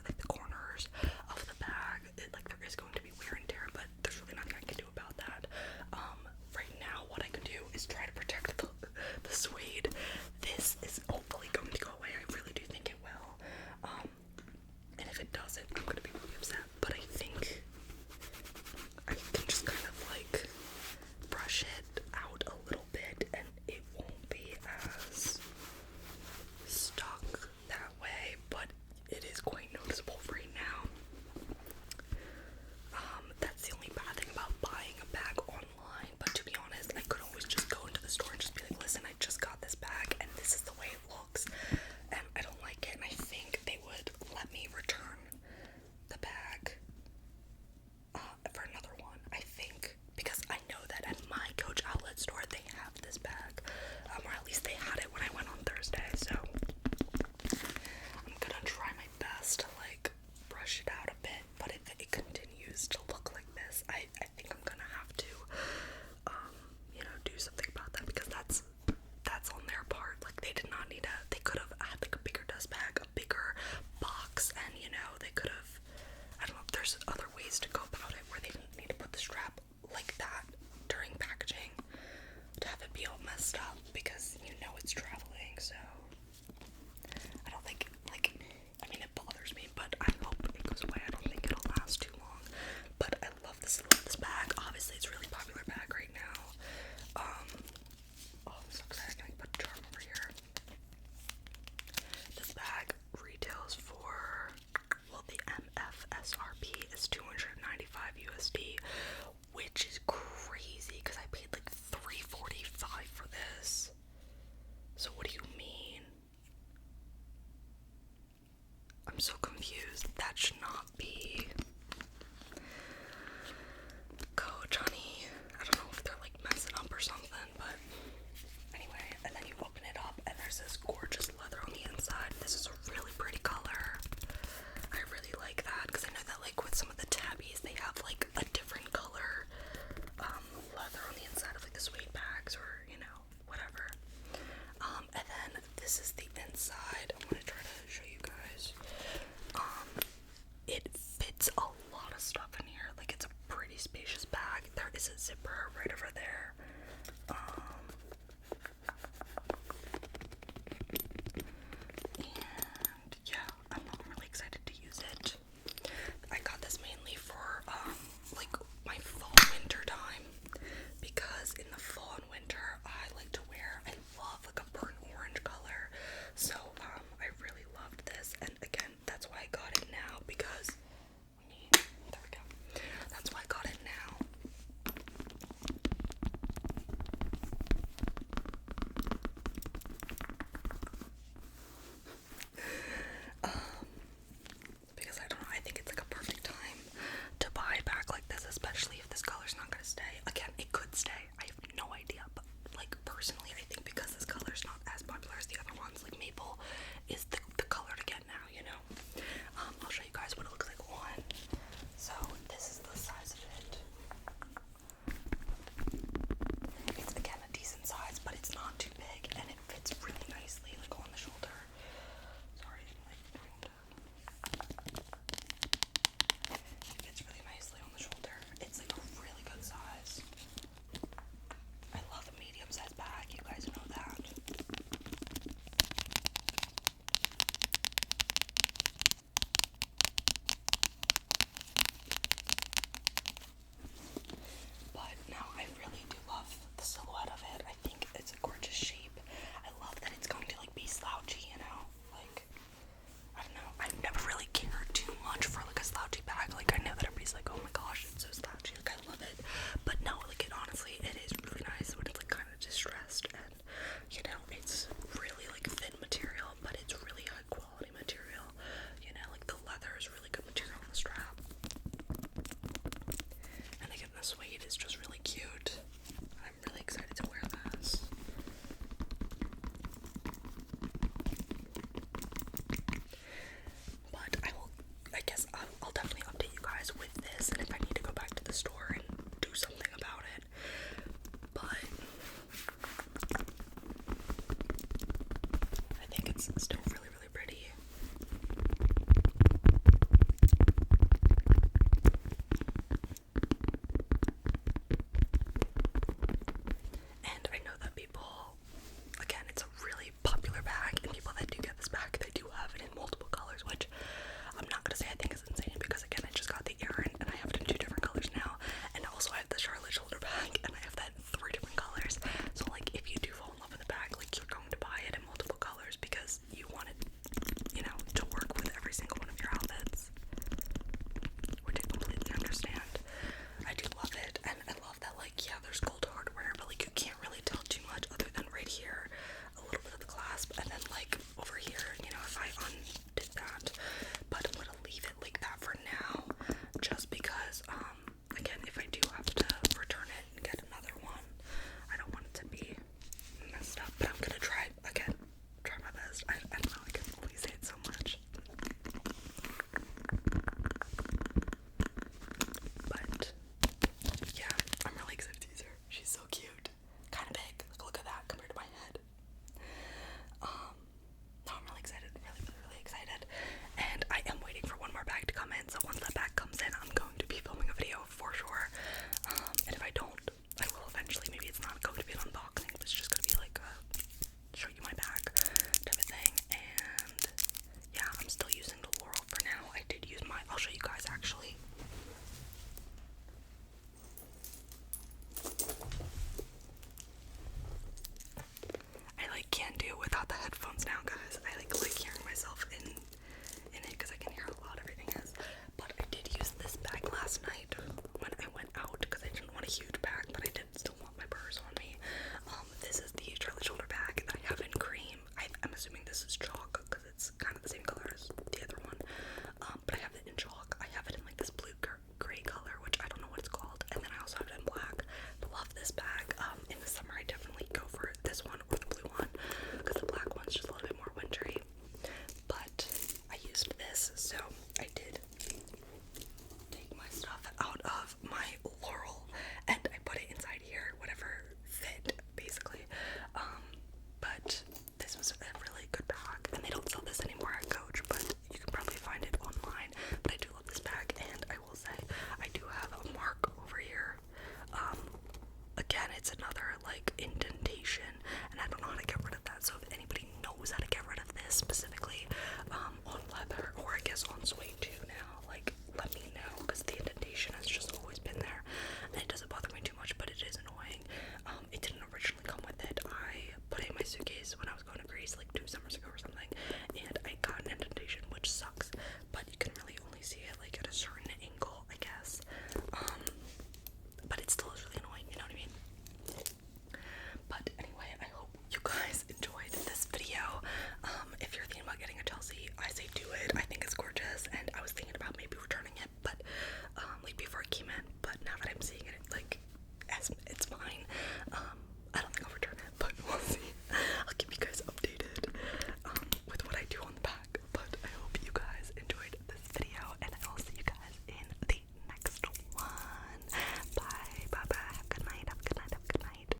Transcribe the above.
like the corners of the bag, like there is going to be wear and tear, but there's really nothing I can do about that. Right now, what I can do is try to protect the suede. This is hopefully going to go away. I really do think it will. And if it doesn't, I'm gonna be really upset. But I think I can just kind of like brush it out a little bit, and it won't be as stuck that way. But it is quite noticeable right now. That's the only bad thing about buying a bag online. But to be honest, I could always just go into the store and just be like, listen, I just got this bag and this is the way it looks and I don't like it, and I think they would let me return the bag for another one. I think, because I know that at my Coach outlet store they have this bag, or at least they had it when I went on Thursday, so I'm gonna try my best to like brush it out a bit. But if it continues to look like this, I think I'm gonna have to do something about that, because that's on their part. Like, they did not need they could have had like a bigger dust bag, a bigger box, and they could have, I don't know, there's other ways to go about it where they didn't need to put the strap like that during packaging to have it be all messed up, because it's traveling. So I don't think, like, I mean, it bothers me, but I hope it goes away. I don't think it'll last too long. But I love this bag. Obviously, it's a really popular bag right now. Oh, I'm so excited. I can put a charm over here. This bag retails for, well, the MFSRP is $295 USD, which is crazy because I paid like $345 for this. So what do you mean? I'm so confused. That should not be Coach, honey. I don't know if they're like messing up or something, but anyway. And then you open it up and there's this